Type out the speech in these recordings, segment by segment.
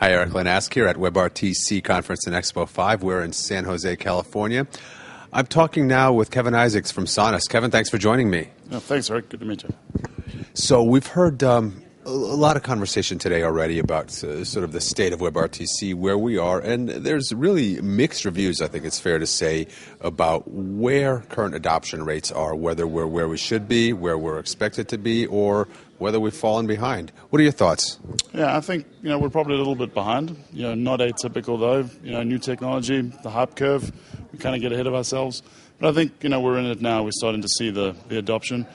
Hi, Eric Lanask here at WebRTC Conference and Expo 5. We're in San Jose, California. I'm talking now with Kevin Isaacs from Sonus. Kevin, thanks for joining me. Oh, thanks, Eric. Good to meet you. So we've heard a lot of conversation today already about sort of the state of WebRTC, where we are, and there's really mixed reviews, I think it's fair to say, about where current adoption rates are, whether we're where we should be, where we're expected to be, or whether we've fallen behind. What are your thoughts? Yeah, I think we're probably a little bit behind. Not atypical though. New technology, the hype curve, we kind of get ahead of ourselves. But I think we're in it now. We're starting to see the adoption.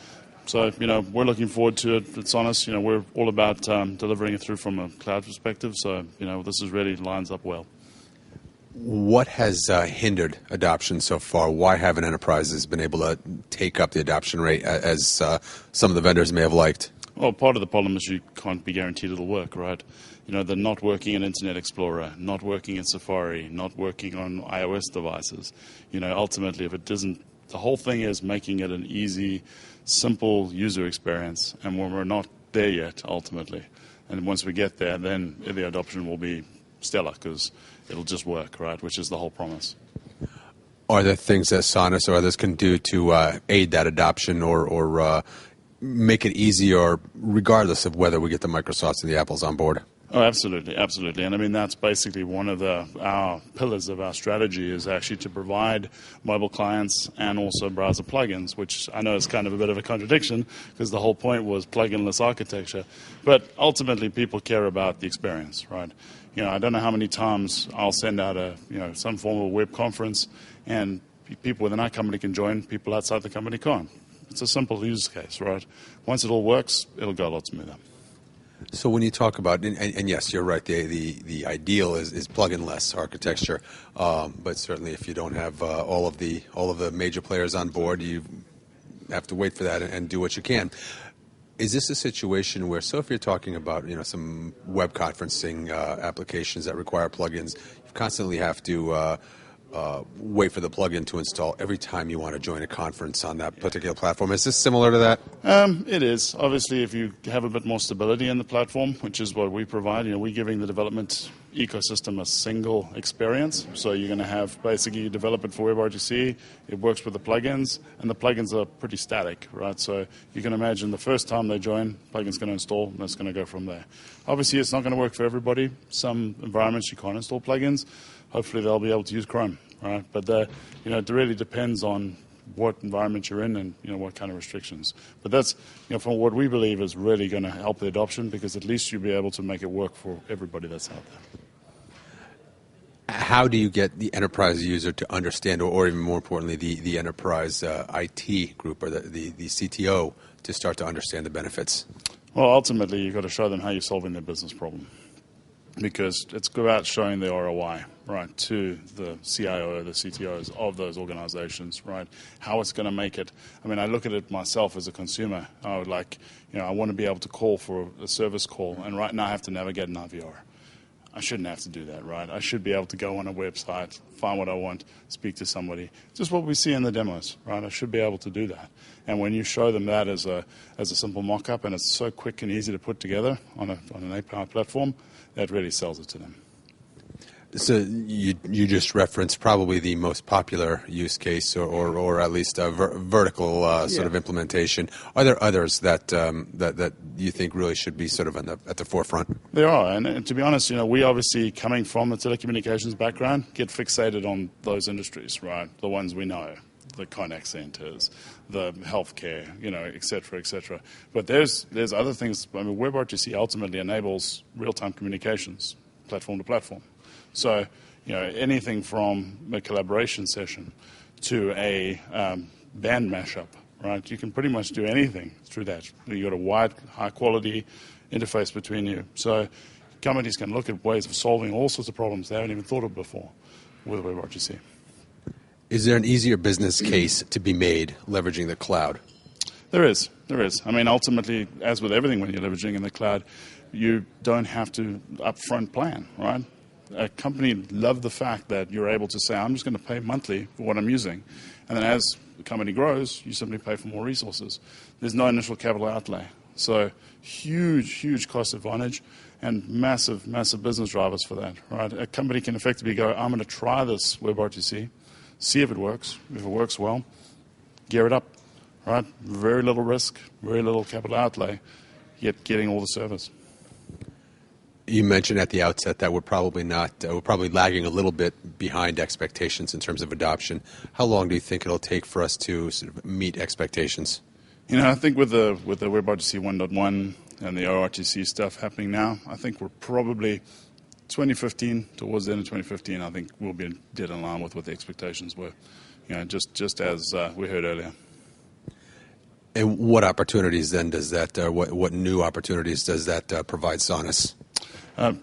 So we're looking forward to it at Sonus. We're all about delivering it through from a cloud perspective. So this is really lines up well. What has hindered adoption so far? Why haven't enterprises been able to take up the adoption rate as some of the vendors may have liked? Well, part of the problem is you can't be guaranteed it'll work, right? They're not working in Internet Explorer, not working in Safari, not working on iOS devices. Ultimately, if it doesn't, the whole thing is making it an easy, simple user experience. And when we're not there yet, ultimately, and once we get there, then the adoption will be stellar because it'll just work, right? Which is the whole promise. Are there things that Sonus or others can do to aid that adoption or make it easier, regardless of whether we get the Microsofts and the Apples on board? Oh, absolutely, absolutely. And I mean, that's basically one of our pillars of our strategy is actually to provide mobile clients and also browser plugins, which I know is kind of a bit of a contradiction because the whole point was plugin-less architecture. But ultimately, people care about the experience, right? I don't know how many times I'll send out some form of web conference and people within our company can join, people outside the company can't. It's a simple use case, right? Once it all works, it'll go a lot smoother. So when you talk about, and yes, you're right, the ideal is plugin-less architecture, but certainly if you don't have all of the major players on board, you have to wait for that and do what you can. Is this a situation where, so if you're talking about some web conferencing applications that require plugins, you constantly have to wait for the plugin to install every time you want to join a conference on that particular platform. Is this similar to that? It is. Obviously, if you have a bit more stability in the platform, which is what we provide, we're giving the development ecosystem a single experience. So you're going to have basically you develop it for WebRTC, it works with the plugins, and the plugins are pretty static, right? So you can imagine the first time they join, plugin's going to install, and it's going to go from there. Obviously, it's not going to work for everybody. Some environments you can't install plugins. Hopefully they'll be able to use Chrome, right? But it really depends on what environment you're in and what kind of restrictions. But that's from what we believe is really going to help the adoption because at least you'll be able to make it work for everybody that's out there. How do you get the enterprise user to understand, or even more importantly, the enterprise IT group or the CTO to start to understand the benefits? Well, ultimately, you've got to show them how you're solving their business problem. Because it's about showing the ROI, right, to the CIO, the CTOs of those organizations, right, how it's going to make it. I mean, I look at it myself as a consumer. I would I want to be able to call for a service call, and right now I have to navigate an IVR. I shouldn't have to do that, right? I should be able to go on a website, find what I want, speak to somebody. Just what we see in the demos, right? I should be able to do that. And when you show them that as a simple mock-up, and it's so quick and easy to put together on an API platform, that really sells it to them. So you just referenced probably the most popular use case, or at least a vertical sort of implementation. Are there others that you think really should be sort of at the forefront? There are, and to be honest, we obviously coming from a telecommunications background get fixated on those industries, right? The ones we know, the contact centers, the healthcare, et cetera, et cetera. But there's other things. I mean, WebRTC ultimately enables real-time communications, platform to platform. So, anything from a collaboration session to a band mashup, right? You can pretty much do anything through that. You've got a wide, high-quality interface between you. So companies can look at ways of solving all sorts of problems they haven't even thought of before with WebRTC. Is there an easier business case to be made leveraging the cloud? There is. I mean, ultimately, as with everything when you're leveraging in the cloud, you don't have to upfront plan, right? A company loves the fact that you're able to say, I'm just going to pay monthly for what I'm using. And then as the company grows, you simply pay for more resources. There's no initial capital outlay. So huge cost advantage. and massive, massive business drivers for that, right? A company can effectively go, I'm going to try this WebRTC, see if it works. If it works well, gear it up, right? Very little risk, very little capital outlay, yet getting all the service. You mentioned at the outset that we're probably lagging a little bit behind expectations in terms of adoption. How long do you think it'll take for us to sort of meet expectations? I think with the WebRTC 1.1 and the ORTC stuff happening now, I think we're probably 2015, towards the end of 2015, I think we'll be dead in line with what the expectations were, just as we heard earlier. And what opportunities then does that, what new opportunities does that provide Sonus?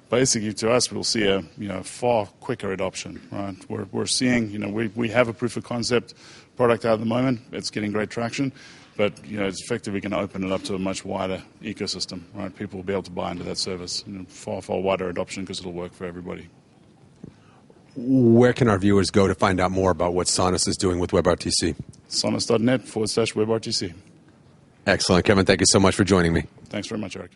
Basically, to us, we'll see a far quicker adoption. Right, we're seeing we have a proof of concept product out at the moment. It's getting great traction, but it's effectively going to open it up to a much wider ecosystem. Right, people will be able to buy into that service. Far wider adoption because it'll work for everybody. Where can our viewers go to find out more about what Sonus is doing with WebRTC? Sonus.net/WebRTC. Excellent, Kevin. Thank you so much for joining me. Thanks very much, Eric.